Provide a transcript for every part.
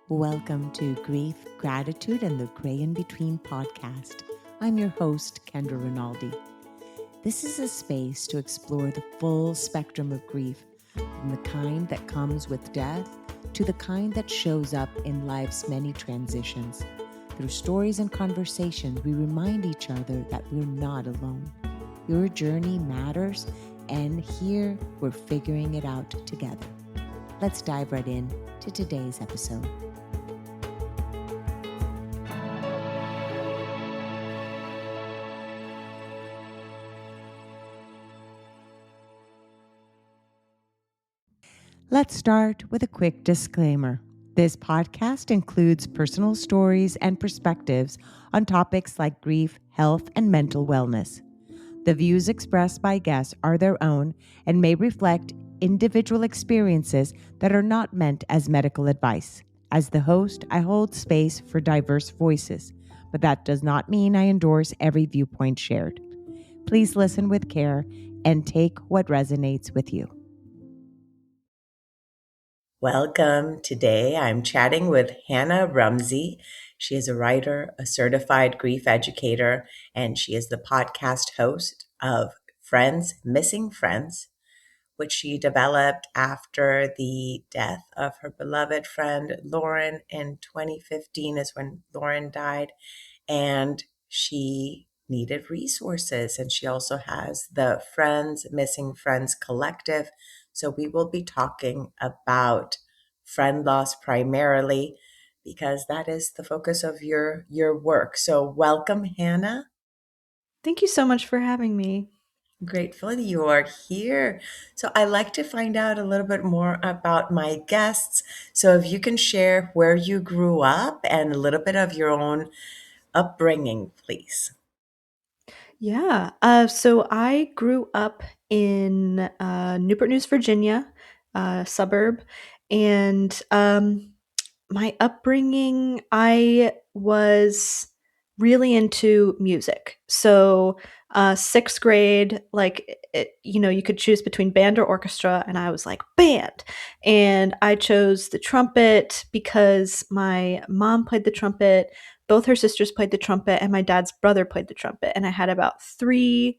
Welcome to Grief, Gratitude, and the Gray in Between podcast. I'm your host, Kendra Rinaldi. This is a space to explore the full spectrum of grief, from the kind that comes with death to the kind that shows up in life's many transitions. Through stories and conversations, we remind each other that we're not alone. Your journey matters, and here we're figuring it out together. Let's dive right in to today's episode. Let's start with a quick disclaimer. This podcast includes personal stories and perspectives on topics like grief, health, and mental wellness. The views expressed by guests are their own and may reflect individual experiences that are not meant as medical advice. As the host, I hold space for diverse voices, but that does not mean I endorse every viewpoint shared. Please listen with care and take what resonates with you. Welcome. Today I'm chatting with Hannah Rumsey. She is a writer, a certified grief educator, and she is the podcast host of Friends Missing Friends, which she developed after the death of her beloved friend Lauren in 2015 is when Lauren died, and she needed resources. And she also has the Friends Missing Friends Collective. So we will be talking about friend loss primarily because that is the focus of your work. So welcome, Hannah. Thank you so much for having me. Grateful you are here. So I like to find out a little bit more about my guests. So if you can share where you grew up and a little bit of your own upbringing, please. Yeah. So I grew up in Newport News, Virginia, suburb, and my upbringing, I was really into music. So sixth grade, you could choose between band or orchestra, and I was like, band. And I chose the trumpet because my mom played the trumpet, both her sisters played the trumpet, and my dad's brother played the trumpet. And I had about 3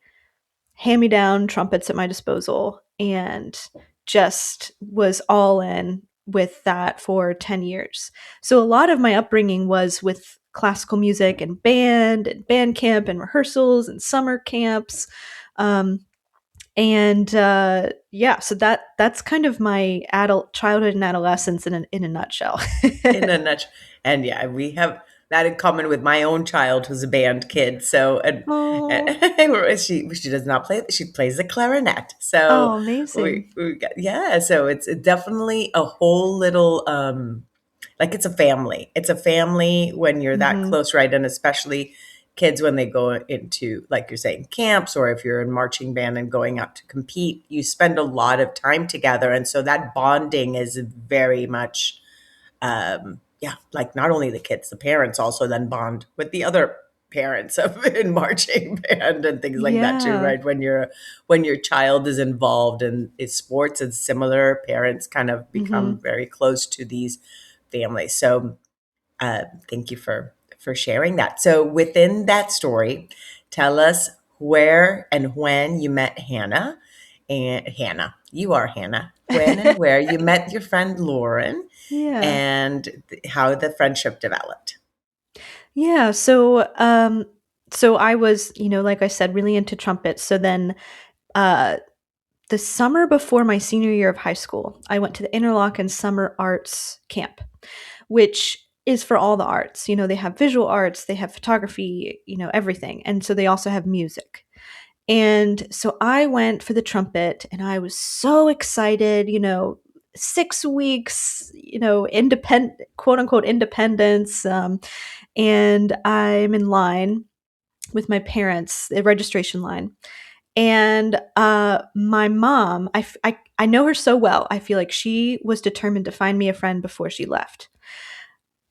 hand-me-down trumpets at my disposal and just was all in with that for 10 years. So a lot of my upbringing was with classical music and band camp and rehearsals and summer camps. So that's kind of my adult childhood and adolescence in a nutshell. In a nutshell. And yeah, we have that in common with my own child who's a band kid. So, Oh, and she does not play, she plays the clarinet. So amazing. so it's definitely a whole little, like it's a family. It's a family when you're that Mhm. close, right? And especially kids when they go into, like you're saying, camps, or if you're in marching band and going out to compete, you spend a lot of time together. And so that bonding is very much, like not only the kids, the parents also then bond with the other parents of in marching band and things like that too, Yeah. right? When your child is involved in sports, it's similar. Parents kind of become Mhm. very close to these families. So thank you for sharing that. So within that story, tell us where and when you met Hannah. And Hannah, you are Hannah. When and where you met your friend Lauren, Yeah. and how the friendship developed. Yeah, so I was, like I said, really into trumpet. So then, uh, the summer before my senior year of high school, I went to the Interlochen Summer Arts Camp, which is for all the arts. They have visual arts, they have photography, everything. And so they also have music. And so I went for the trumpet and I was so excited, 6 weeks, independent, quote unquote independence. And I'm in line with my parents, the registration line. And my mom, I know her so well. I feel like she was determined to find me a friend before she left.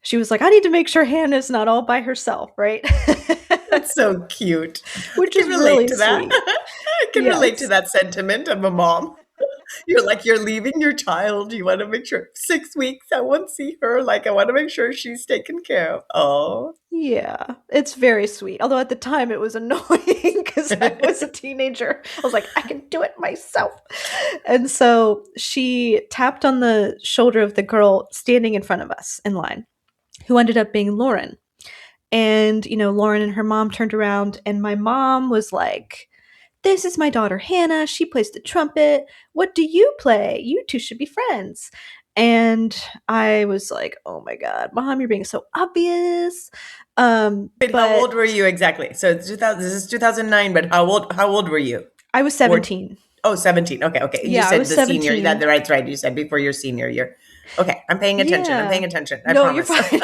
She was like, I need to make sure Hannah's not all by herself, right? That's so cute. I Which can is relate really to that. sweet. I can relate to Yes. that sentiment of a mom. You're like, you're leaving your child. You want to make sure 6 weeks I won't see her. Like, I want to make sure she's taken care of. Oh. Yeah, it's very sweet. Although at the time it was annoying because I was a teenager. I was like, I can do it myself. And so she tapped on the shoulder of the girl standing in front of us in line, who ended up being Lauren. And, Lauren and her mom turned around, and my mom was like, "This is my daughter Hannah. She plays the trumpet. What do you play? You two should be friends." And I was like, "Oh my God, Mom, you're being so obvious." Wait, how But old were you exactly? So it's 2000, this is 2009, but how old were you? I was Or 17. oh, 17. Okay, okay. You Yeah, I said was the senior. That 17. right, right. You said before your senior year. Okay, I'm paying attention. I'm Yeah. paying attention. I No, you're promise. fine.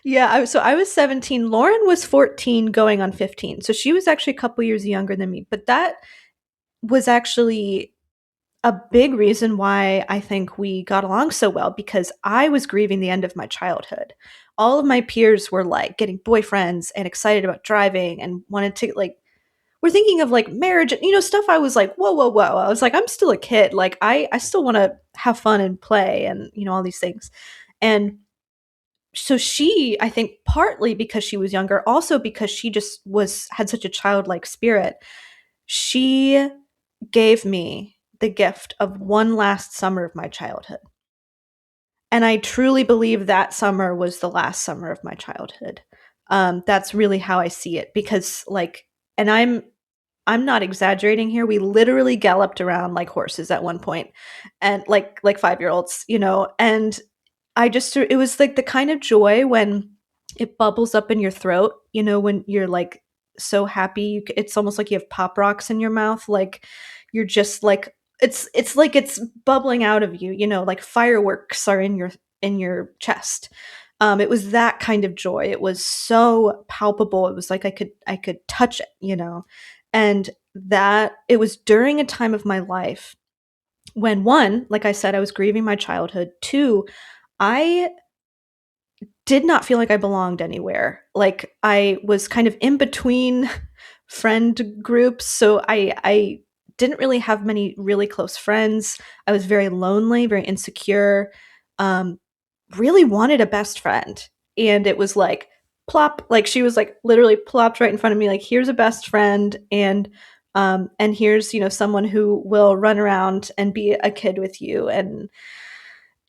Yeah, so I was 17. Lauren was 14 going on 15. So she was actually a couple years younger than me. But that was actually a big reason why I think we got along so well, because I was grieving the end of my childhood. All of my peers were like getting boyfriends and excited about driving and wanted to like we're thinking of like marriage, stuff. I was like, whoa, whoa, whoa. I was like, I'm still a kid. Like I still want to have fun and play and all these things. And so she, I think partly because she was younger, also because she just had such a childlike spirit, she gave me the gift of one last summer of my childhood. And I truly believe that summer was the last summer of my childhood. That's really how I see it, because and I'm not exaggerating here. We literally galloped around like horses at one point, and like 5-year-olds, and it was like the kind of joy when it bubbles up in your throat, when you're like so happy, it's almost like you have pop rocks in your mouth, like you're just like it's like it's bubbling out of you, like fireworks are in your chest. It was that kind of joy. It was so palpable. It was like I could touch it, and that it was during a time of my life when, one, like I said, I was grieving my childhood. Two, I did not feel like I belonged anywhere. Like I was kind of in between friend groups, so I didn't really have many really close friends. I was very lonely, very insecure. Really wanted a best friend, and it was like plop, like she was like literally plopped right in front of me, like here's a best friend, and here's someone who will run around and be a kid with you. And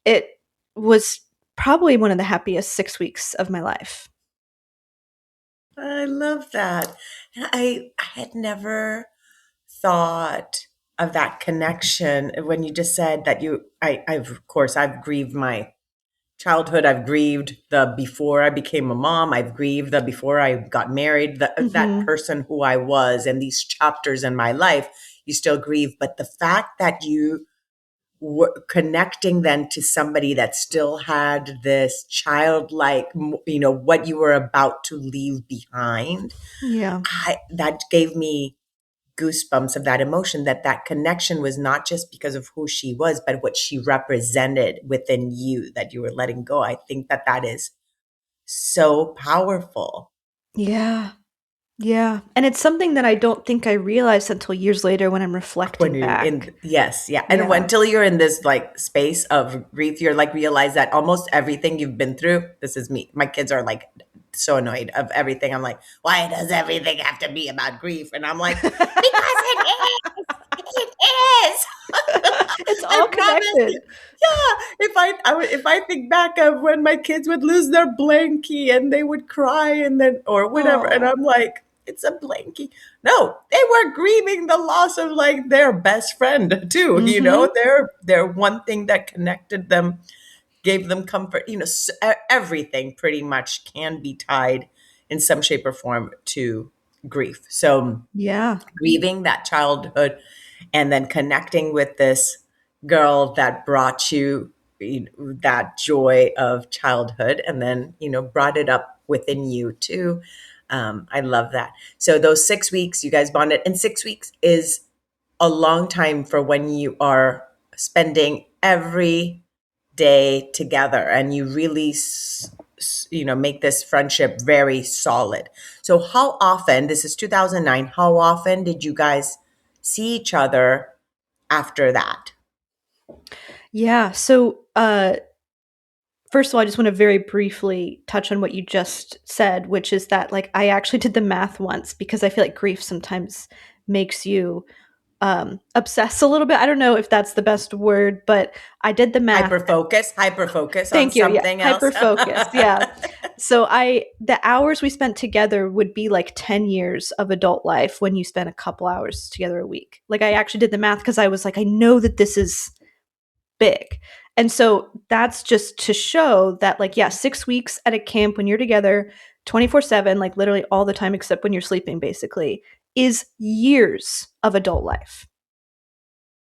it was probably one of the happiest 6 weeks of my life. I love that. And I had never thought of that connection when you just said that I've of course I've grieved my childhood. I've grieved the before I became a mom. I've grieved the before I got married. That Mhm. person who I was and these chapters in my life, you still grieve. But the fact that you were connecting then to somebody that still had this childlike, what you were about to leave behind, Yeah. that gave me goosebumps of that emotion, that connection was not just because of who she was, but what she represented within you that you were letting go. I think that is so powerful. Yeah. Yeah. And it's something that I don't think I realized until years later when I'm When reflecting you're in, back. yes, yeah. And Yeah. until you're in this like space of grief, you're like, realize that almost everything you've been through, this is me. My kids are like so annoyed of everything. I'm like, why does everything have to be about grief? And I'm like, because it is. It is. It's I all promise you. connected. Yeah. If I think back of when my kids would lose their blankie and they would cry and then or whatever, and Oh. I'm like, it's a blankie. No, they were grieving the loss of like their best friend too. Mhm. Their one thing that connected them, gave them comfort. Everything pretty much can be tied in some shape or form to grief. So Yeah. grieving that childhood and then connecting with this girl that brought you, that joy of childhood and then brought it up within you too. I love that. So those 6 weeks you guys bonded, and 6 weeks is a long time for when you are spending every day together and you really make this friendship very solid. So how often, this is 2009, how often did you guys see each other after that? Yeah. So, first of all, I just want to very briefly touch on what you just said, which is that like I actually did the math once because I feel like grief sometimes makes you obsess a little bit. I don't know if that's the best word, but I did the math. Hyper focus on Thank you. Yeah, something else. hyper focus. Yeah. So the hours we spent together would be like 10 years of adult life when you spend a couple hours together a week. Like I actually did the math because I was like, I know that this is big. And so that's just to show that, like, yeah, 6 weeks at a camp when you're together 24/7, like literally all the time except when you're sleeping, basically, is years of adult life.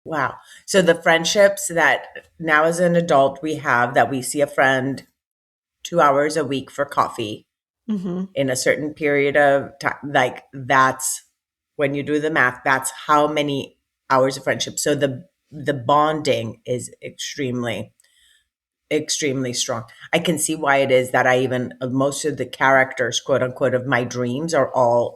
Wow. So the friendships that now as an adult we have, that we see a friend 2 hours a week for coffee Mm-hmm. in a certain period of time, like that's when you do the math, that's how many hours of friendship. So the bonding is extremely strong. I can see why it is that I even most of the characters, quote unquote, of my dreams are all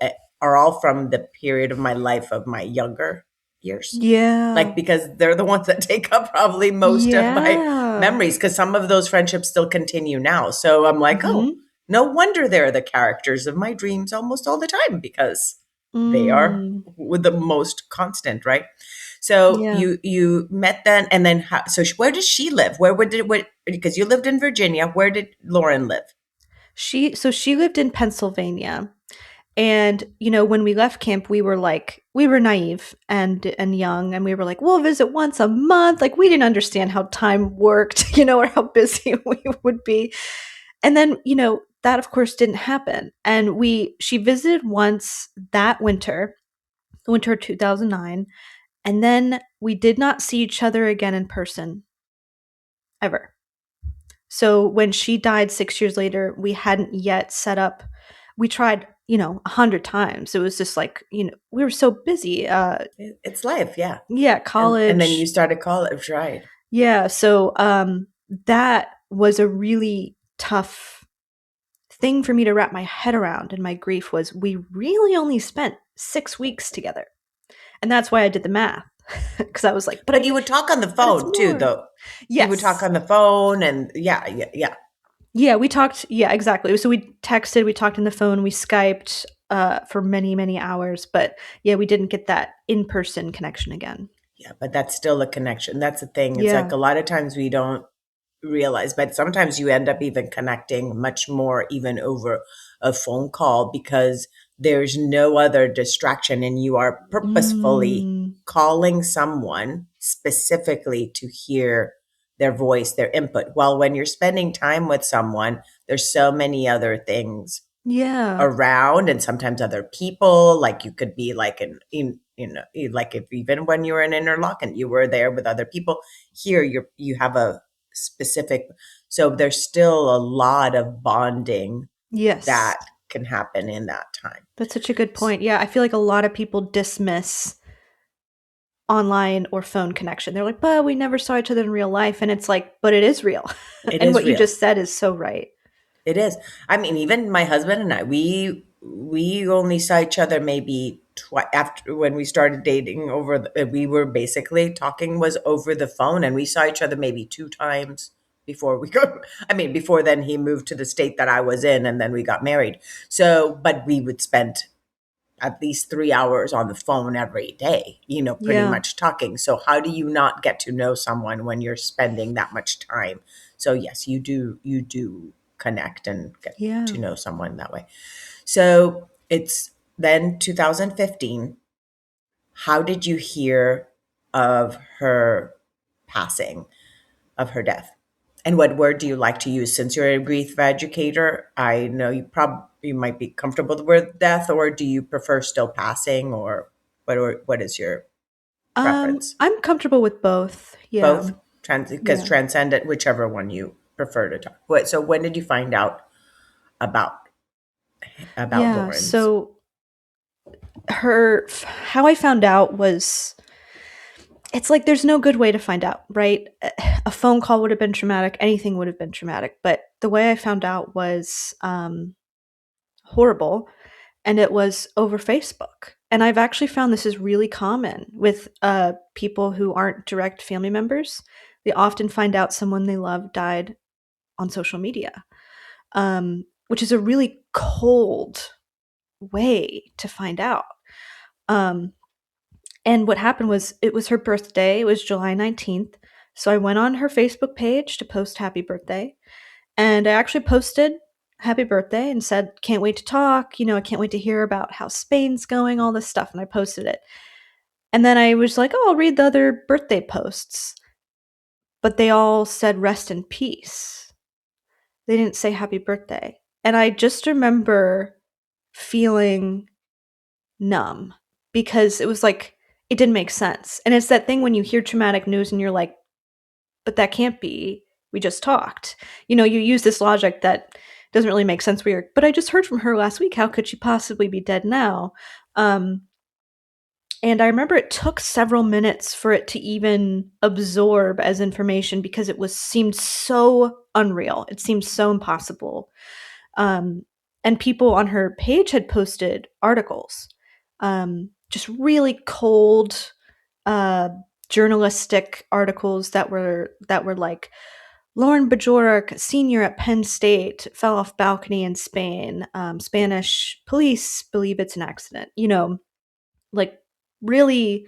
from the period of my life of my younger years. Yeah. Like because they're the ones that take up probably most of my Yeah. memories because some of those friendships still continue now. So I'm like, oh, Mm-hmm. no wonder they're the characters of my dreams almost all the time because they are Mm. with the most constant, right? So Yeah. you met then, and then where does she live? Where because you lived in Virginia. Where did Lauren live? She lived in Pennsylvania. And, when we left camp, we were naive and young, and we were like, we'll visit once a month. Like we didn't understand how time worked, or how busy we would be. And then, that of course didn't happen. And she visited once that winter, the winter of 2009, and then we did not see each other again in person ever. So when she died 6 years later, we hadn't yet set up. We tried, 100 times. It was just like, we were so busy. It's life, yeah. Yeah, And then you college. started college, right? Yeah. So that was a really tough thing for me to wrap my head around. And my grief was we really only spent 6 weeks together. And that's why I did the math. Because I was like, But you would talk on the but it's phone too, more. though. You would talk Yes. on the phone, and yeah. Yeah, we talked. Yeah, exactly. So we texted, we talked on the phone, we Skyped for many, many hours. But yeah, we didn't get that in person connection again. Yeah, but that's still a connection. That's the thing. It's like Yeah. a lot of times we don't realize, but sometimes you end up even connecting much more even over a phone call because there's no other distraction and you are purposefully Mm, calling someone specifically to hear their voice, their input. While when you're spending time with someone, there's so many other things yeah. around and sometimes other people, like you could be like like if even when you were in Interlochen you were there with other people. Here you have a specific, so there's still a lot of bonding Yes. that can happen in that time. That's such a good point. Yeah, I feel like a lot of people dismiss online or phone connection. They're like, but we never saw each other in real life. And it's like, but it is real. It And is what you real. just said is so right. It is. I mean, even my husband and I, we only saw each other maybe after when we started dating. We were basically talking was over the phone, and we saw each other maybe 2 times before we go. I mean, before then he moved to the state that I was in, and then we got married. So, but we would spend at least 3 hours on the phone every day, pretty Yeah. much talking. So how do you not get to know someone when you're spending that much time? So yes, you do connect and get Yeah. to know someone that way. So it's then 2015. How did you hear of her passing, of her death? And what word do you like to use? Since you're a grief educator, I know you might be comfortable with the word death, or do you prefer still passing, or what is your preference? I'm comfortable with both. Yeah. Both, because Yeah. transcendent, whichever one you prefer to talk. What? So when did you find out about Yeah. Lauren's? So how I found out was it's like there's no good way to find out, right? A phone call would have been traumatic, anything would have been traumatic, but the way I found out was horrible, and it was over Facebook. And I've actually found this is really common with people who aren't direct family members. They often find out someone they love died on social media, which is a really cold way to find out. Um, and what happened was it was her birthday. It was July 19th. So I went on her Facebook page to post happy birthday. And I actually posted happy birthday and said, can't wait to talk. You know, I can't wait to hear about how Spain's going, all this stuff. And I posted it. And then I was like, oh, I'll read the other birthday posts. But they all said rest in peace. They didn't say happy birthday. And I just remember feeling numb because it was like, it didn't make sense. And it's that thing when you hear traumatic news and you're like, but that can't be. We just talked. You know, you use this logic that doesn't really make sense. Where you're, but I just heard from her last week. How could she possibly be dead now? And I remember it took several minutes for it to even absorb as information because it was seemed so unreal. It seemed so impossible. And people on her page had posted articles, just really cold, uh, journalistic articles that were like Lauren Bajorek, senior at Penn State, fell off balcony in Spain. Spanish police believe it's an accident. You know, like really,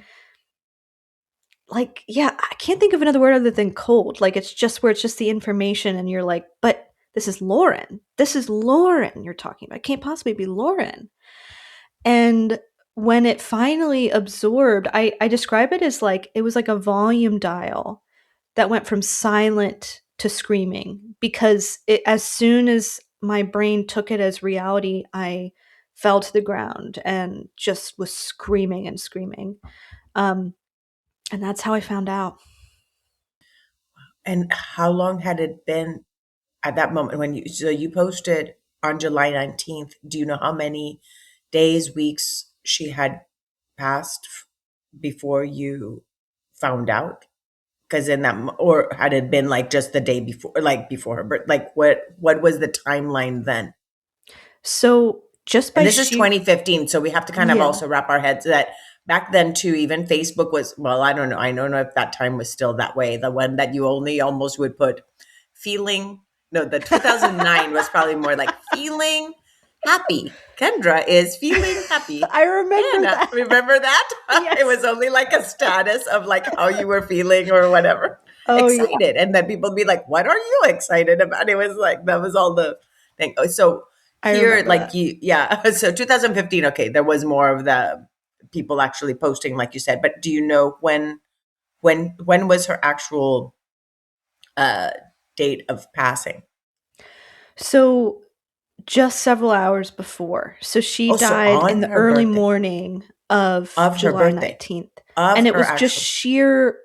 like, yeah, I can't think of another word other than cold. Like it's just where it's just the information, and you're like, but this is Lauren. This is Lauren you're talking about. It can't possibly be Lauren. And when it finally absorbed, I describe it as like it was like a volume dial that went from silent to screaming because as soon as my brain took it as reality, I fell to the ground and just was screaming and screaming. Um, and that's how I found out. And how long had it been at that moment when you posted on July 19th? Do you know how many days, weeks she had passed before you found out? Because in that, or had it been like just the day before, like before her birth? Like what was the timeline then? So just And by this is sheer, 2015, so we have to kind of yeah. also wrap our heads that back then too, even Facebook was, well, I don't know. I don't know if that time was still that way. The one that you only almost would put feeling, no, the 2009 was probably more like feeling happy. Kendra is feeling happy. I remember Hannah, that. remember that? It Yes. was only like a status of like how you were feeling or whatever. Oh yeah, Excited. And then people would be like, what are you excited about? It was like, that was all the thing. Oh, so I here, remember like that. you, yeah. So 2015, okay, there was more of the people actually posting, like you said. But do you know when was her actual uh date of passing? So just several hours before. So she Oh, so died in on the her early birthday, morning of of her July birthday, 19th. of And it her was just actual. sheer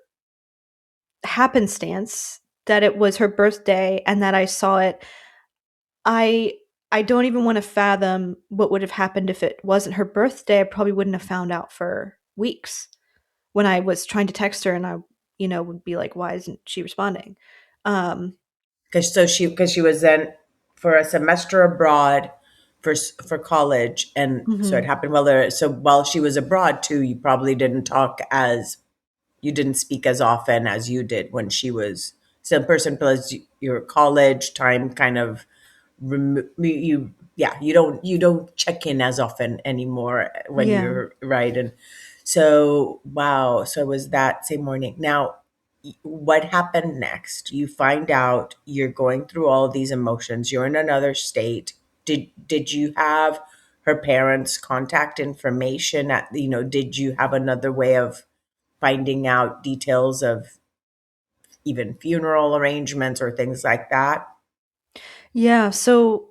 happenstance that it was her birthday and that I saw it. I I don't even want to fathom what would have happened if it wasn't her birthday. I probably wouldn't have found out for weeks when I was trying to text her and I, would be like, why isn't she responding? Um, Because she was then for a semester abroad for college, and so it mhm. happened while so while she was abroad too, you probably didn't talk as you didn't speak as often as you did when she was some person, plus your college time kind of you, yeah, you don't check in as often anymore when Yeah. you're right. And so wow, so it was that same morning. Now what happened next? You find out, you're going through all these emotions, you're in another state. Did you have her parents contact information at, did you have another way of finding out details of even funeral arrangements or things like that? Yeah. So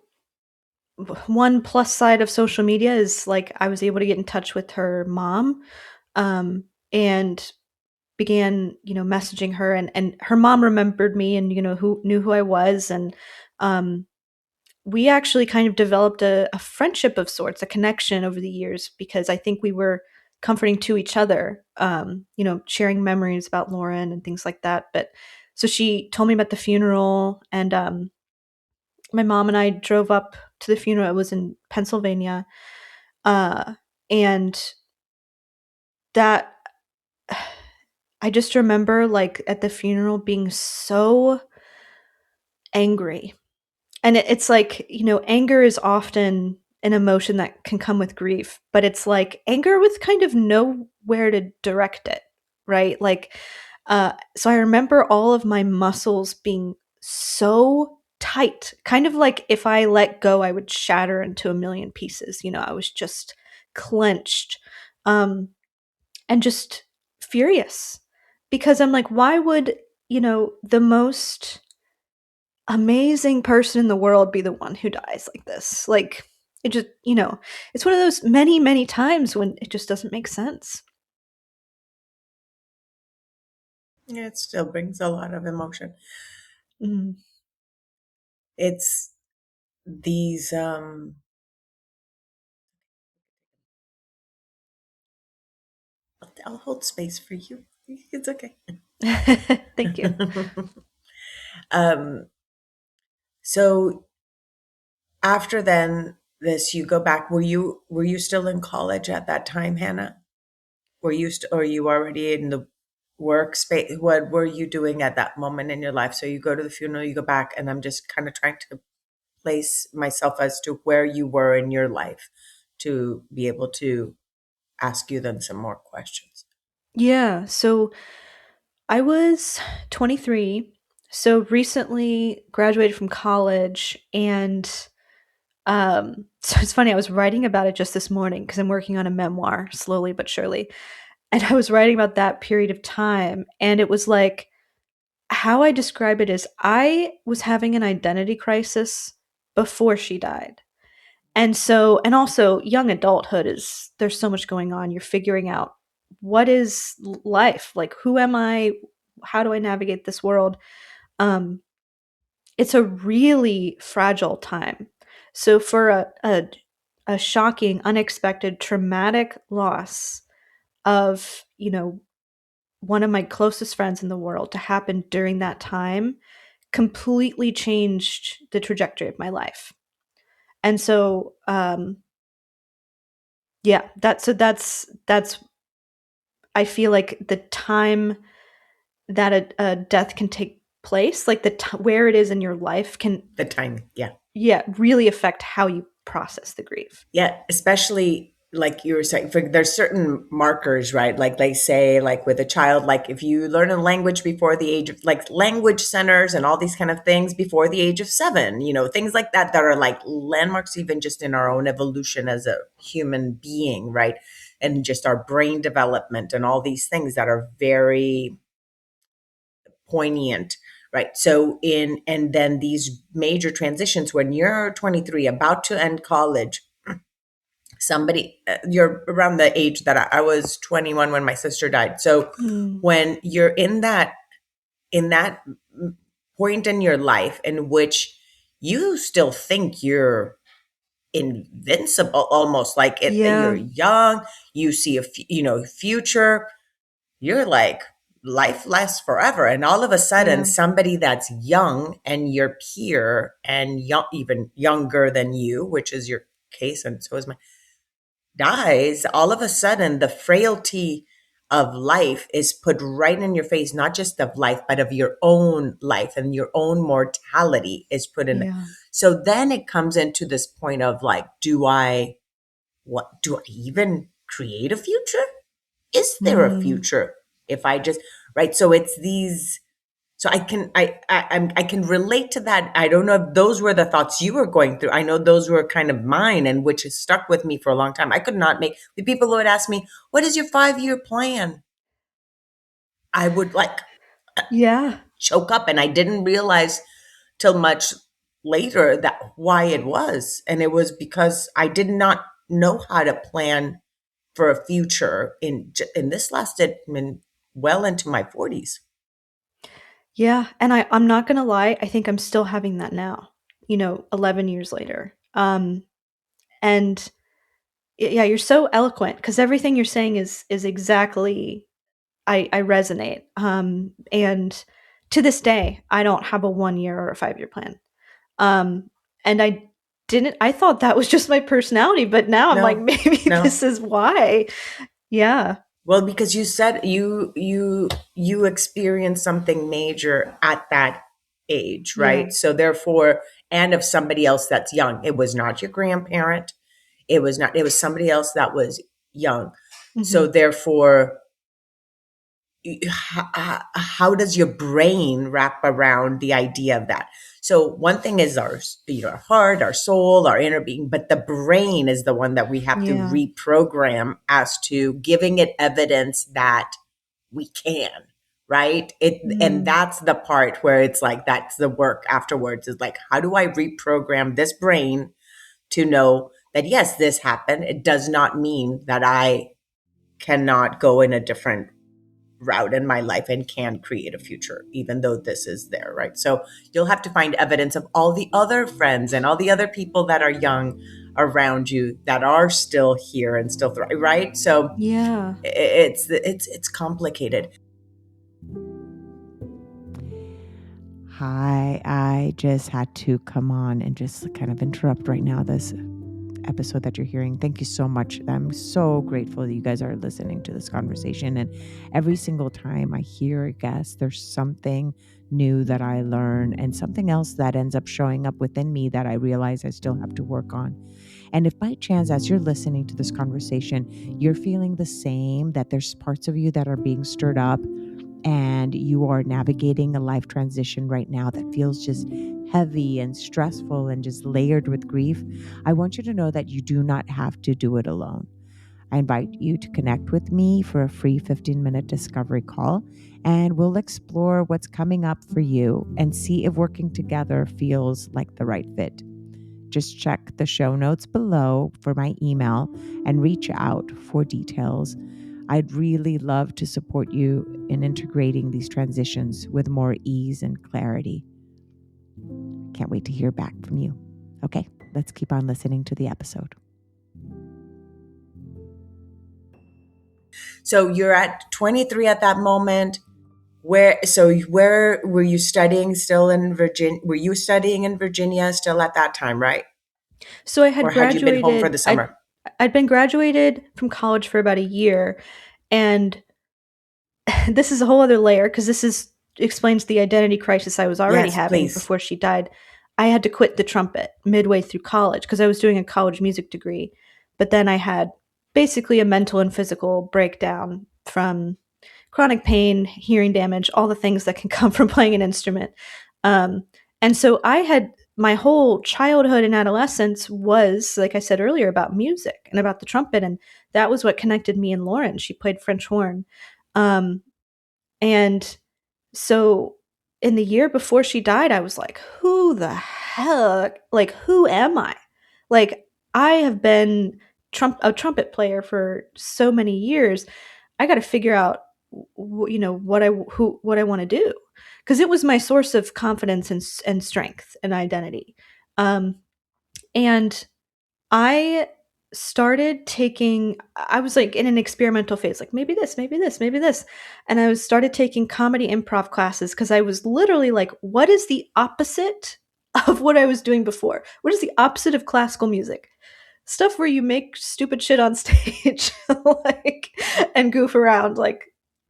one plus side of social media is like I was able to get in touch with her mom, and began, messaging her, and her mom remembered me and, who knew who I was. And um, we actually kind of developed a friendship of sorts, a connection over the years because I think we were comforting to each other, sharing memories about Lauren and things like that. But so she told me about the funeral, and my mom and I drove up to the funeral. It was in Pennsylvania, uh, and that I just remember, like, at the funeral being so angry. And it's like, anger is often an emotion that can come with grief, but it's like anger with kind of nowhere to direct it, right? Like, so I remember all of my muscles being so tight, kind of like if I let go, I would shatter into a million pieces. I was just clenched, um, and just furious because I'm like, why would, the most amazing person in the world be the one who dies like this? Like, it just, it's one of those many, many times when it just doesn't make sense. Yeah, it still brings a lot of emotion. Mm. It's these I'll hold space for you. It's okay. Thank you. um so after then this you go back, were you still in college at that time, Hannah? Or you already in the workspace? What were you doing at that moment in your life? So you go to the funeral, you go back, and I'm just kind of trying to place myself as to where you were in your life to be able to ask you then some more questions. Yeah. So I was 23. So recently graduated from college. And so it's funny, I was writing about it just this morning because I'm working on a memoir slowly but surely. And I was writing about that period of time. And it was like, how I describe it is I was having an identity crisis before she died. And also young adulthood is, there's so much going on. You're figuring out what is life? Like, who am I? How do I navigate this world? Um, it's a really fragile time. So for a shocking, unexpected, traumatic loss of, one of my closest friends in the world to happen during that time completely changed the trajectory of my life. And so, yeah, that's I feel like the time that a death can take place, like where it is in your life can, The timing, yeah. yeah, really affect how you process the grief. Yeah, especially like you were saying, there's certain markers, right? Like they say, like with a child, like if you learn a language before the age of, like language centers and all these kind of things before the age of 7, things like that that are like landmarks, even just in our own evolution as a human being, right? And just our brain development and all these things that are very poignant, right? And then these major transitions when you're 23, about to end college, you're around the age that I was 21 when my sister died. So Mm, when you're in that point in your life in which you still think you're invincible, almost like you're yeah, young, you see future, you're like, life lasts forever, and all of a sudden yeah, somebody that's young and your peer and young, even younger than you, which is your case and so is my, dies, all of a sudden the frailty of life is put right in your face, not just of life, but of your own life, and your own mortality is put in. yeah. So then it comes into this point of like, do I even create a future? Is there a Mm, future if I just, right? So it's these, so I can relate to that. I don't know if those were the thoughts you were going through. I know those were kind of mine, and which has stuck with me for a long time. I could not make the people who would ask me, "What is your 5 year plan?" I would like yeah, choke up, and I didn't realize till much later that why it was, and it was because I did not know how to plan for a future. In this lasted well into my 40s. yeah. And I'm not gonna lie, I think I'm still having that now, 11 years later. And yeah, you're so eloquent because everything you're saying is exactly, I resonate. And to this day, I don't have a 1 year or a 5 year plan. Um, and I thought that was just my personality, but now I'm like, No, maybe no. this is why. Yeah. Well, because you said you experienced something major at that age, Yeah. right? So therefore, and of somebody else that's young. It was not your grandparent. It was not, it was somebody else that was young. So Mhm. therefore, how does your brain wrap around the idea of that? So one thing is our, our heart, our soul, our inner being, but the brain is the one that we have to Yeah. reprogram as to giving it evidence that we can, right? And Mm. that's the part where it's like, that's the work afterwards, is like, how do I reprogram this brain to know that yes, this happened. It does not mean that I cannot go in a different route in my life and can create a future, even though this is there, right? So you'll have to find evidence of all the other friends and all the other people that are young around you that are still here and still thrive, right? So Yeah. it's complicated. Hi, I just had to come on and just kind of interrupt right now this episode that you're hearing. Thank you so much. I'm so grateful that you guys are listening to this conversation. And every single time I hear a guest, there's something new that I learn and something else that ends up showing up within me that I realize I still have to work on. And if by chance, as you're listening to this conversation, you're feeling the same, that there's parts of you that are being stirred up, and you are navigating a life transition right now that feels just heavy and stressful and just layered with grief, I want you to know that you do not have to do it alone. I invite you to connect with me for a free 15-minute discovery call, and we'll explore what's coming up for you and see if working together feels like the right fit. Just check the show notes below for my email and reach out for details. I'd really love to support you in integrating these transitions with more ease and clarity. Can't wait to hear back from you. Okay, let's keep on listening to the episode. So you're at 23 at that moment. Where were you studying still in Virginia? Were you studying in Virginia still at that time, right? So I had Or had you been home for graduated. the summer? I'd been graduated from college for about a year, and this is a whole other layer because explains the identity crisis I was already Yes, having please. before she died. I had to quit the trumpet midway through college because I was doing a college music degree, but then I had basically a mental and physical breakdown from chronic pain, hearing damage, all the things that can come from playing an instrument. Um, and so I had my whole childhood and adolescence was, like I said earlier, about music and about the trumpet. And that was what connected me and Lauren. She played French horn. Um, and so in the year before she died, I was like, who the heck? Like, who am I? Like, I have been a trumpet player for so many years. I got to figure out, what I want to do, because it was my source of confidence and strength and identity. Um, and I started taking I was, like, in an experimental phase, like, maybe this, maybe this, maybe this, and I was started taking comedy improv classes because I was literally like, "What is the opposite of what I was doing before? What is the opposite of classical music?" Stuff where you make stupid shit on stage, like, and goof around, like,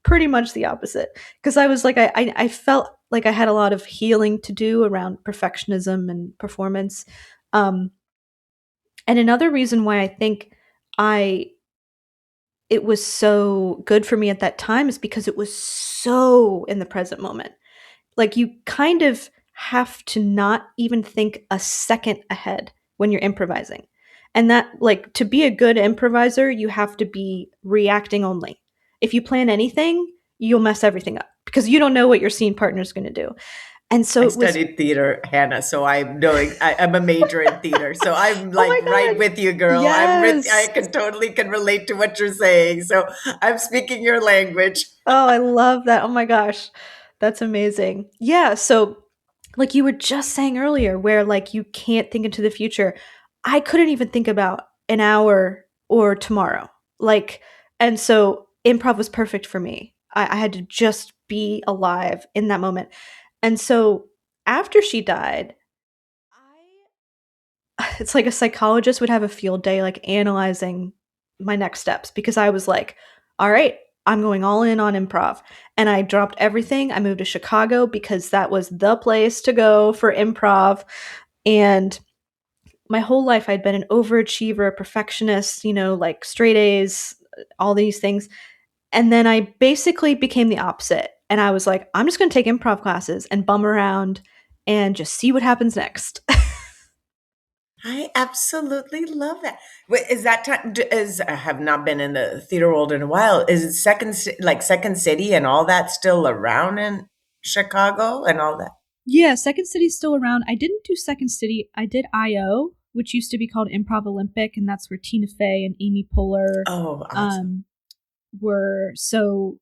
pretty much the opposite. Because I was like, I felt like I had a lot of healing to do around perfectionism and performance, um and another reason why I think I it was so good for me at that time is because it was so in the present moment. Like, you kind of have to not even think a second ahead when you're improvising. And that, like, to be a good improviser, you have to be reacting only. If you plan anything, you'll mess everything up because you don't know what your scene partner's going to do. And so I it was, studied theater, Hannah, so I'm knowing I'm a major in theater. So I'm oh like my right God, with you, girl. I yes. can relate to what you're saying. So I'm speaking your language. Oh, I love that. Oh my gosh. That's amazing. Yeah, so like you were just saying earlier where like you can't think into the future. I couldn't even think about an hour or tomorrow. Like, and so improv was perfect for me. I had to just be alive in that moment. And so after she died, it's like a psychologist would have a field day like analyzing my next steps because I was like, all right, I'm going all in on improv. And I dropped everything. I moved to Chicago because that was the place to go for improv. And my whole life I'd been an overachiever, a perfectionist, like straight A's, all these things. And then I basically became the opposite. And I was like, I'm just going to take improv classes and bum around and just see what happens next. I absolutely love that. Wait, is that time? Is I have not been in the theater world in a while. Is it like Second City and all that still around in Chicago and all that? Yeah, Second City's still around. I didn't do Second City. I did IO, which used to be called Improv Olympic, and that's where Tina Fey and Amy Poehler Oh, awesome. were. So,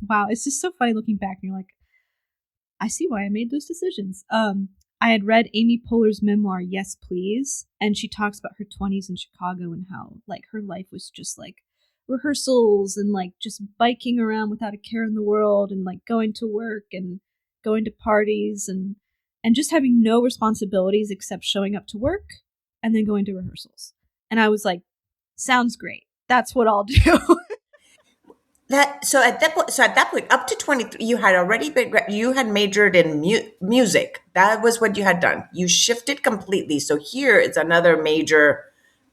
wow, it's just so funny looking back and you're like, I see why I made those decisions. I had read Amy Poehler's memoir, Yes, Please, and she talks about her 20s in Chicago and how, like, her life was just like rehearsals and like just biking around without a care in the world and like going to work and going to parties and just having no responsibilities except showing up to work and then going to rehearsals. And I was like, sounds great. That's what I'll do. So at that point, up to 23, you had already you had majored in music. That was what you had done. You shifted completely. So here is another major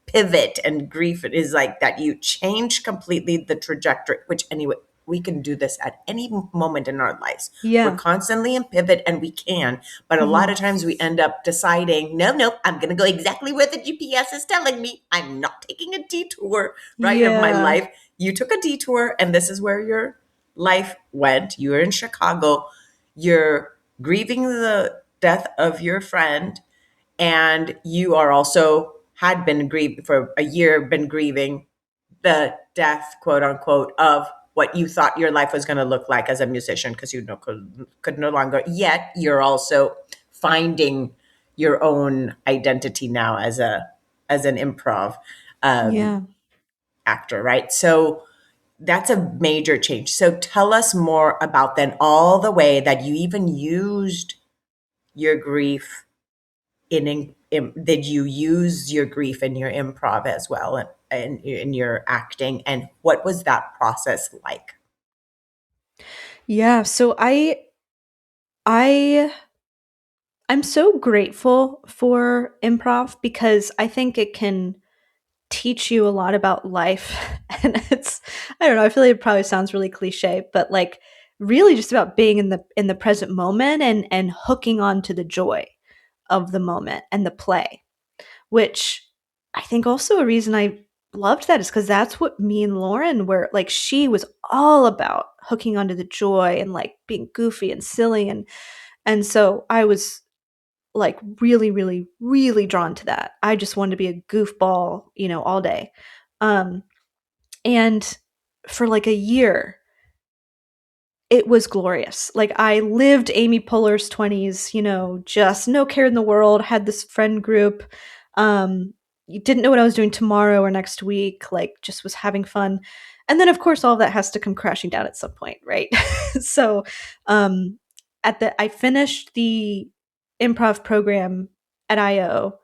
pivot, and grief is like that. You change completely the trajectory, which anyway, we can do this at any moment in our lives. We're Yeah. constantly in pivot and we can, but a lot Mhm. of times we end up deciding, no, I'm going to go exactly where the GPS is telling me. I'm not taking a detour, right, of my Yeah. life. You took a detour and this is where your life went. You were in Chicago. You're grieving the death of your friend, and you are also had been grieving for a year, been grieving the death, quote unquote, of what you thought your life was going to look like as a musician, because you know could no longer. Yet you're also finding your own identity now as an improv um, Yeah. actor, right? So that's a major change. So tell us more about then all the way that you even used your grief did you use your grief in your improv as well, and in your acting, and what was that process like? Yeah, so I I'm so grateful for improv because I think it can teach you a lot about life. And it's, I don't know, I feel like it probably sounds really cliche, but like really just about being in the present moment and hooking on to the joy of the moment and the play, which I think also a reason I loved that is because that's what me and Lauren were like. She was all about hooking onto the joy and like being goofy and silly, and so I was like really, really, really drawn to that. I just wanted to be a goofball, all day. Um, and for like a year, it was glorious. Like I lived Amy Poehler's 20s, just no care in the world, had this friend group. You didn't know what I was doing tomorrow or next week, like just was having fun. And then of course all of that has to come crashing down at some point, right? So um I finished the improv program at IO.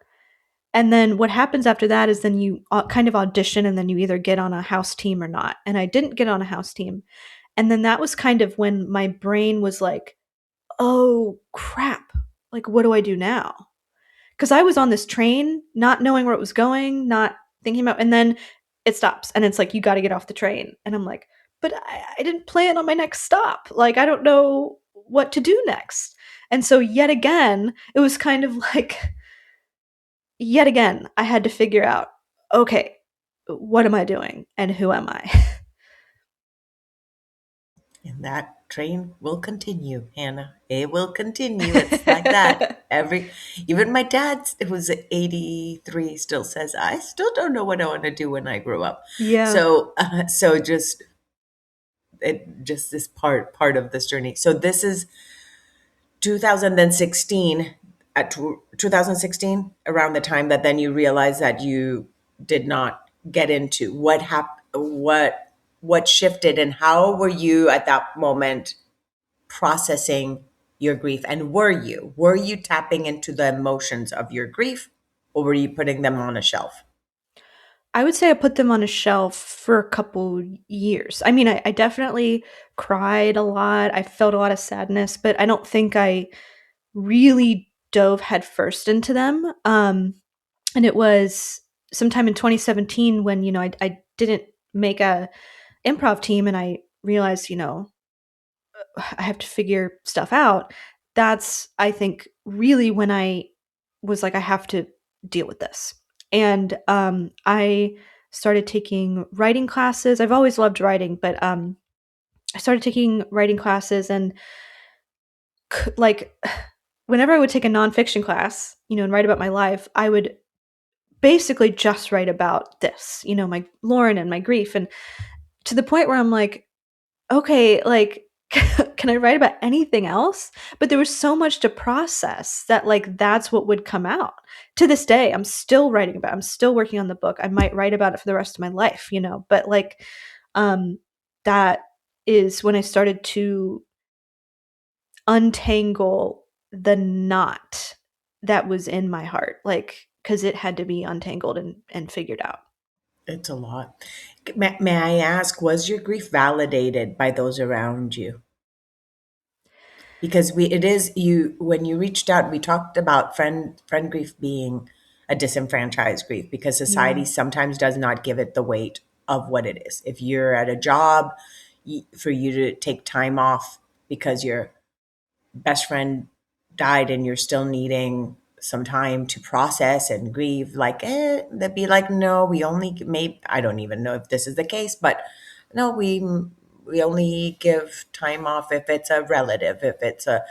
And then what happens after that is then you kind of audition and then you either get on a house team or not. And I didn't get on a house team. And then that was kind of when my brain was like, "Oh, crap. Like, what do I do now?" Because I was on this train, not knowing where it was going, not thinking about, and then it stops and it's like, you got to get off the train. And I'm like, but I didn't plan on my next stop. Like, I don't know what to do next. And so, yet again, it was kind of like, yet again, I had to figure out, okay, what am I doing and who am I? And that train will continue, Hannah. It will continue. It's like that. Even my dad, who's 83, still says, "I still don't know what I want to do when I grow up." Yeah. So just this part of this journey. So this is 2016, at 2016, around the time that then you realize that you did not get into what shifted, and how were you at that moment processing your grief, and were you tapping into the emotions of your grief, or were you putting them on a shelf? I would say I put them on a shelf for a couple years. I mean, I definitely cried a lot. I felt a lot of sadness, but I don't think I really dove headfirst into them. And it was sometime in 2017 when, I didn't make a improv team and I realized, I have to figure stuff out. That's, I think, really when I was like, I have to deal with this. And I started taking writing classes. I've always loved writing, but I started taking writing classes and like whenever I would take a nonfiction class, and write about my life, I would basically just write about this, my Lauren and my grief. And to the point where I'm like, okay, like, can I write about anything else? But there was so much to process that, like, that's what would come out. To this day, I'm still writing about it. I'm still working on the book. I might write about it for the rest of my life, but like, um, that is when I started to untangle the knot that was in my heart, like, because it had to be untangled and figured out. It's a lot. May I ask, was your grief validated by those around you? Because it is you when you reached out, we talked about friend grief being a disenfranchised grief because Yeah. society sometimes does not give it the weight of what it is. If you're at a job, for you to take time off because your best friend died and you're still needing some time to process and grieve, like, they'd be like, no, we only maybe, I don't even know if this is the case, but no, we only give time off if it's a relative, if it's a,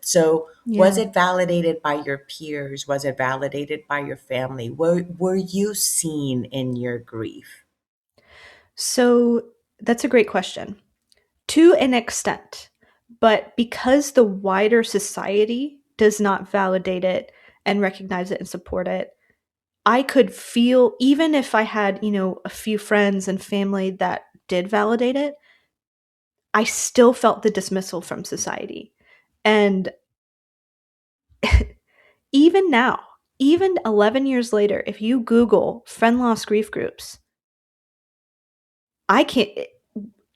so was Yeah. it validated by your peers? Was it validated by your family? Were you seen in your grief? So that's a great question. To an extent, but because the wider society does not validate it and recognize it and support it, I could feel, even if I had, a few friends and family that did validate it, I still felt the dismissal from society. And even now, even 11 years later, if you Google friend loss grief groups, I can't,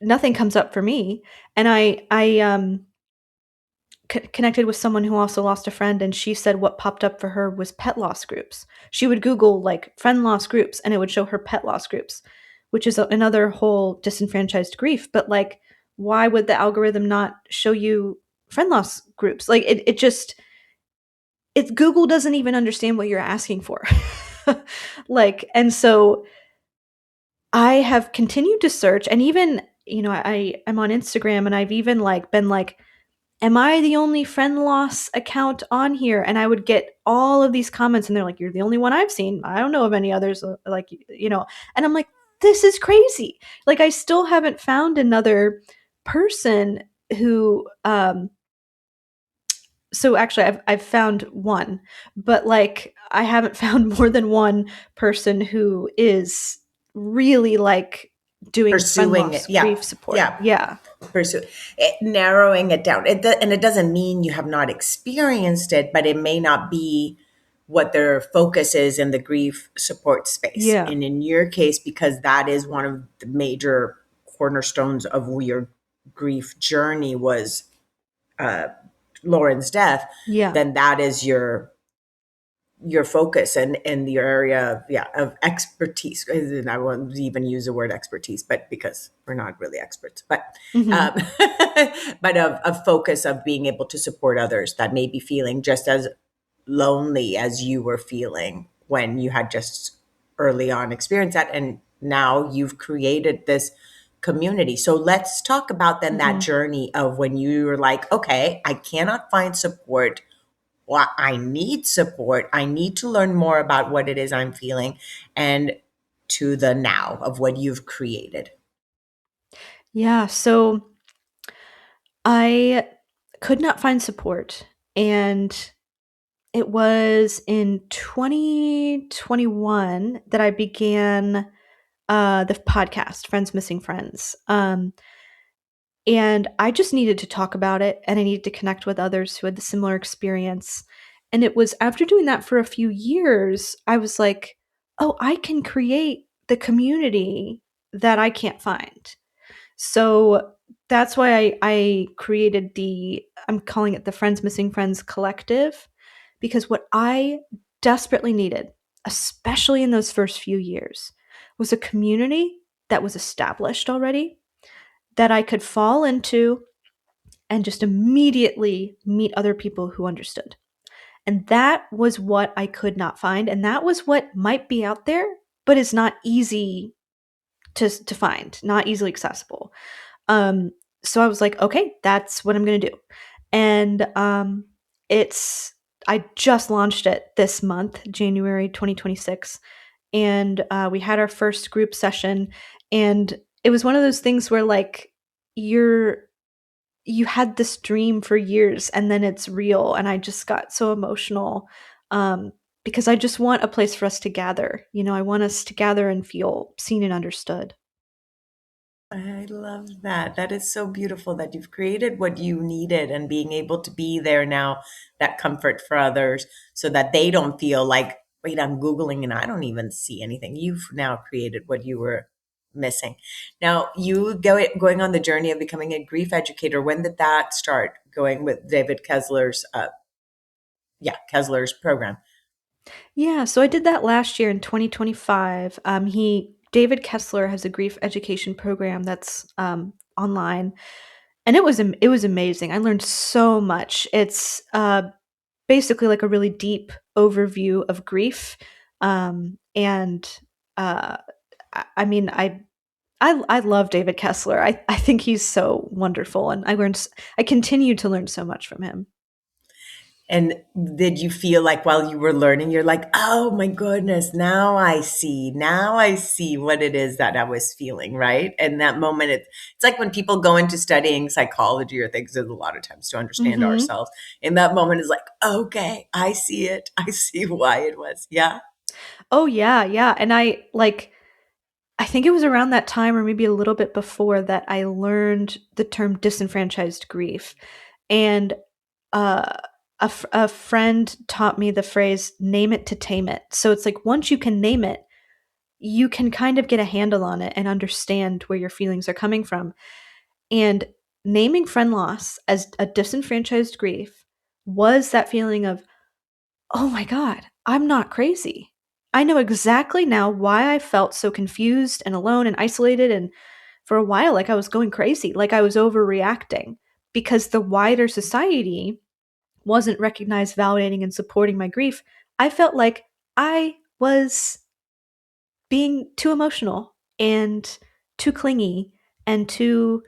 nothing comes up for me. And I connected with someone who also lost a friend, and she said what popped up for her was pet loss groups. She would Google like friend loss groups and it would show her pet loss groups, which is another whole disenfranchised grief. But like, why would the algorithm not show you friend loss groups? Like, it just, Google doesn't even understand what you're asking for. Like, and so I have continued to search, and even, I'm on Instagram and I've even like been like, am I the only friend loss account on here? And I would get all of these comments and they're like, you're the only one I've seen. I don't know of any others, like, and I'm like, this is crazy. Like, I still haven't found another person who, so actually I've found one, but like, I haven't found more than one person who is really like doing friend Pursuing it, loss yeah, grief support. yeah. Yeah. Pursue it, narrowing it down. And it doesn't mean you have not experienced it, but it may not be what their focus is in the grief support space. Yeah. And in your case, because that is one of the major cornerstones of your grief journey was uh, Lauren's death, Yeah. then that is your focus and your area of, of expertise. And I won't even use the word expertise, but because we're not really experts, but Hmm. um, but of focus of being able to support others that may be feeling just as lonely as you were feeling when you had just early on experienced that, and now you've created this community. So let's talk about then that Hmm. journey of when you were like, okay, I cannot find support, well, I need support. I need to learn more about what it is I'm feeling, and to the now of what you've created. Yeah. So I could not find support. And it was in 2021 that I began the podcast, Friends Missing Friends. And I just needed to talk about it and I needed to connect with others who had the similar experience. And it was after doing that for a few years, I was like, oh, I can create the community that I can't find. So that's why I created I'm calling it the Friends Missing Friends Collective, because what I desperately needed, especially in those first few years, was a community that was established already, that I could fall into and just immediately meet other people who understood. And that was what I could not find. And that was what might be out there, but is not easy to find, not easily accessible. Um, so I was like, okay, that's what I'm going to do. And it's, I just launched it this month, January 2026. And we had our first group session. And it was one of those things where, like, you had this dream for years and then it's real. And I just got so emotional because I just want a place for us to gather. You know, I want us to gather and feel seen and understood. I love that. That is so beautiful that you've created what you needed and being able to be there now, that comfort for others so that they don't feel like, wait, I'm Googling and I don't even see anything. You've now created what you were missing. Now, going on the journey of becoming a grief educator, when did that start going with David Kessler's program? Yeah, so I did that last year in 2025. David Kessler has a grief education program that's online, and it was amazing. I learned so much. It's basically like a really deep overview of grief, and uh, I mean, I love David Kessler. I think he's so wonderful, and I continue to learn so much from him. And did you feel like while you were learning, you're like, oh my goodness, now I see what it is that I was feeling, right? And that moment, it's like when people go into studying psychology or things, there's a lot of times to understand Hmm. ourselves. In that moment, it's like, okay, I see it. I see why it was. Yeah. Oh yeah, yeah, and I think it was around that time or maybe a little bit before that I learned the term disenfranchised grief. And uh, a friend taught me the phrase name it to tame it. So it's like once you can name it, you can kind of get a handle on it and understand where your feelings are coming from. And naming friend loss as a disenfranchised grief was that feeling of, oh my God, I'm not crazy. I know exactly now why I felt so confused and alone and isolated. And for a while, like I was going crazy, like I was overreacting because the wider society wasn't recognized, validating, and supporting my grief. I felt like I was being too emotional and too clingy and too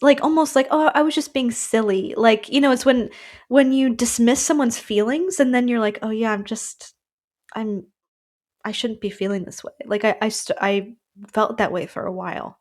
like almost like, oh, I was just being silly. Like, you know, it's when you dismiss someone's feelings and then you're like, oh yeah, I'm I shouldn't be feeling this way. Like I felt that way for a while.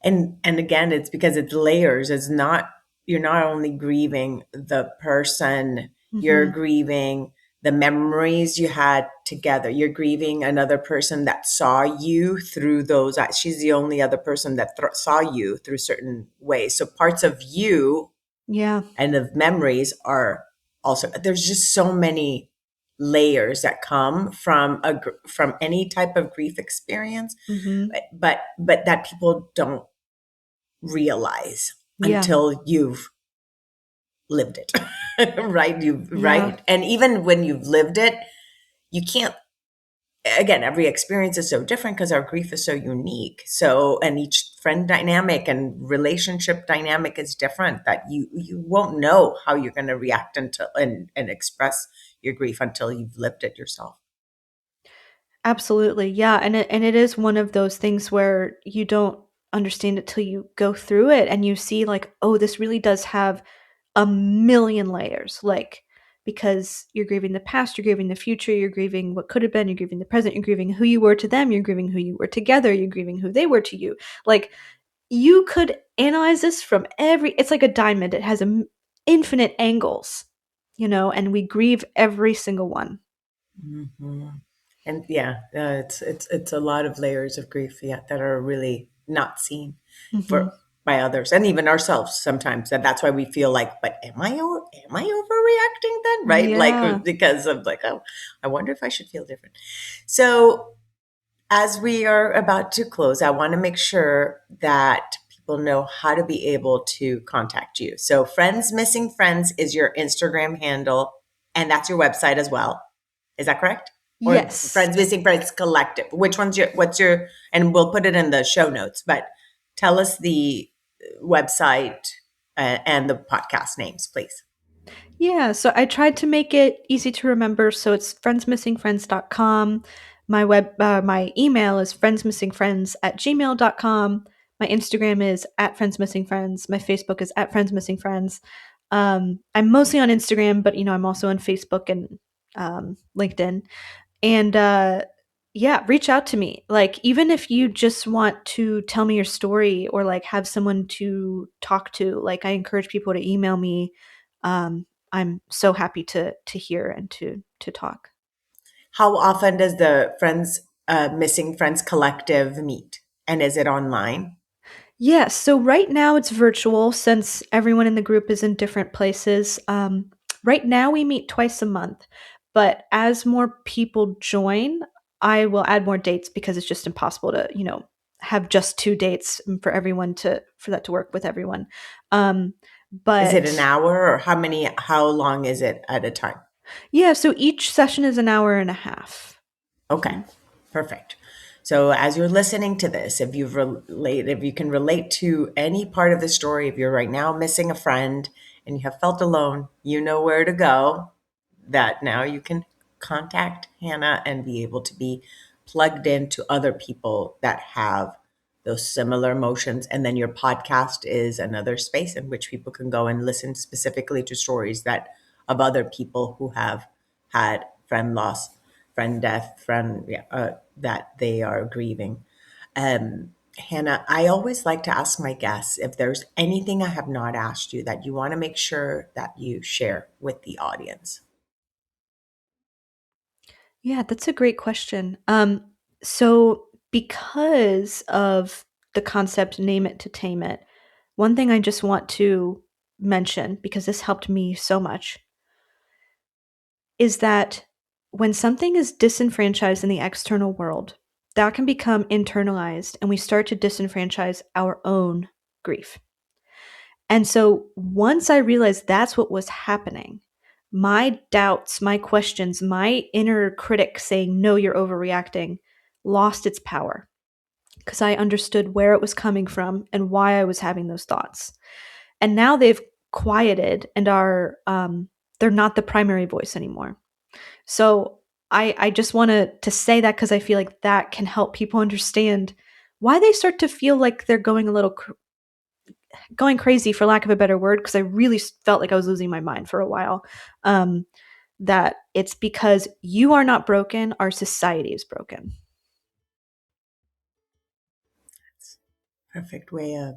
And again, it's because it's layers. It's not, you're not only grieving the person, you're Mhm. grieving the memories you had together. You're grieving another person that saw you through those eyes. She's the only other person that saw you through certain ways. So parts of you Yeah. and of memories are also, there's just so many layers that come from from any type of grief experience, Mhm. but that people don't realize Yeah. until you've lived it. Right, you Yeah. right, and even when you've lived it, you can't, again, every experience is so different because our grief is so unique, so, and each friend dynamic and relationship dynamic is different, that you won't know how you're going to react until and express your grief until you've lived it yourself. Absolutely. Yeah, and it is one of those things where you don't understand it till you go through it and you see like, oh, this really does have a million layers. Like because you're grieving the past, you're grieving the future, you're grieving what could have been, you're grieving the present, you're grieving who you were to them, you're grieving who you were together, you're grieving who they were to you. Like you could analyze this from every it's like a diamond. It has infinite angles, you know, and we grieve every single one. Hmm. And yeah, it's a lot of layers of grief, yeah, that are really not seen for Mhm. by others and even ourselves sometimes. And that's why we feel like, but am I overreacting then? Right? Yeah. Like, because of like, oh, I wonder if I should feel different. So as we are about to close, I want to make sure that people know how to be able to contact you. So Friends Missing Friends is your Instagram handle, and that's your website as well. Is that correct? Or Yes. Friends Missing Friends Collective. Which one's what's your, and we'll put it in the show notes, but tell us the website and the podcast names, please. Yeah, so I tried to make it easy to remember. So it's friendsmissingfriends.com. My email is friendsmissingfriends@gmail.com. My Instagram is @friendsmissingfriends. My Facebook is @friendsmissingfriends. I'm mostly on Instagram, but I'm also on Facebook and LinkedIn. And yeah, reach out to me. Like, even if you just want to tell me your story or like have someone to talk to, like, I encourage people to email me. I'm so happy to hear and to talk. How often does the Friends Missing Friends Collective meet? And is it online? Yeah, so right now it's virtual since everyone in the group is in different places. Right now we meet twice a month, but as more people join, I will add more dates because it's just impossible to, have just 2 dates for everyone for that to work with everyone. Um, Is it an but hour or how long is it at a time? yeah, so each session is an hour and a half. Okay, perfect. So as you're listening to this, if you can relate to any part of the story, if you're right now missing a friend and you have felt alone, you know where to go. That now you can contact Hannah and be able to be plugged into other people that have those similar emotions. And then your podcast is another space in which people can go and listen specifically to stories that of other people who have had friend loss, friend death, that they are grieving. Hannah, I always like to ask my guests if there's anything I have not asked you that you want to make sure that you share with the audience. Yeah, that's a great question. So because of the concept name it to tame it, one thing I just want to mention, because this helped me so much, is that when something is disenfranchised in the external world, that can become internalized and we start to disenfranchise our own grief. And so once I realized that's what was happening, my doubts, my questions, my inner critic saying, no, you're overreacting, lost its power because I understood where it was coming from and why I was having those thoughts. And now they've quieted and they're not the primary voice anymore. So I just want to say that because I feel like that can help people understand why they start to feel like they're going a little going crazy, for lack of a better word, because I really felt like I was losing my mind for a while. Um, that it's because you are not broken, our society is broken. Perfect way of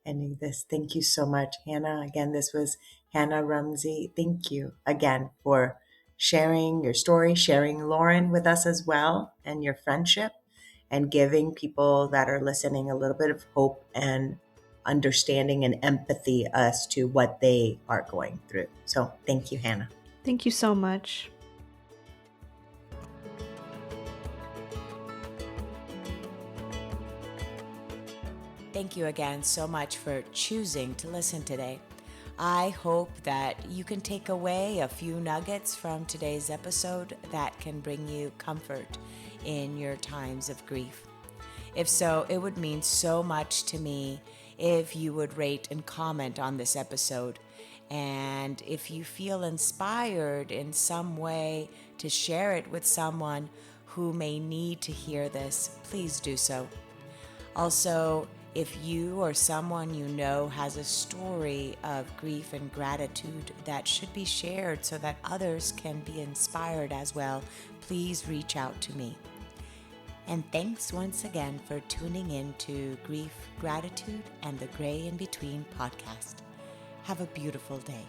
ending this. Thank you so much, Hannah. Again, this was Hannah Rumsey. Thank you again for sharing your story, sharing Lauren with us as well, and your friendship, and giving people that are listening a little bit of hope and understanding and empathy as to what they are going through. So thank you, Hannah. Thank you so much. Thank you again so much for choosing to listen today. I hope that you can take away a few nuggets from today's episode that can bring you comfort in your times of grief. If so, it would mean so much to me if you would rate and comment on this episode. And if you feel inspired in some way to share it with someone who may need to hear this, please do so. Also, if you or someone you know has a story of grief and gratitude that should be shared so that others can be inspired as well, please reach out to me. And thanks once again for tuning in to Grief, Gratitude, and the Gray in Between podcast. Have a beautiful day.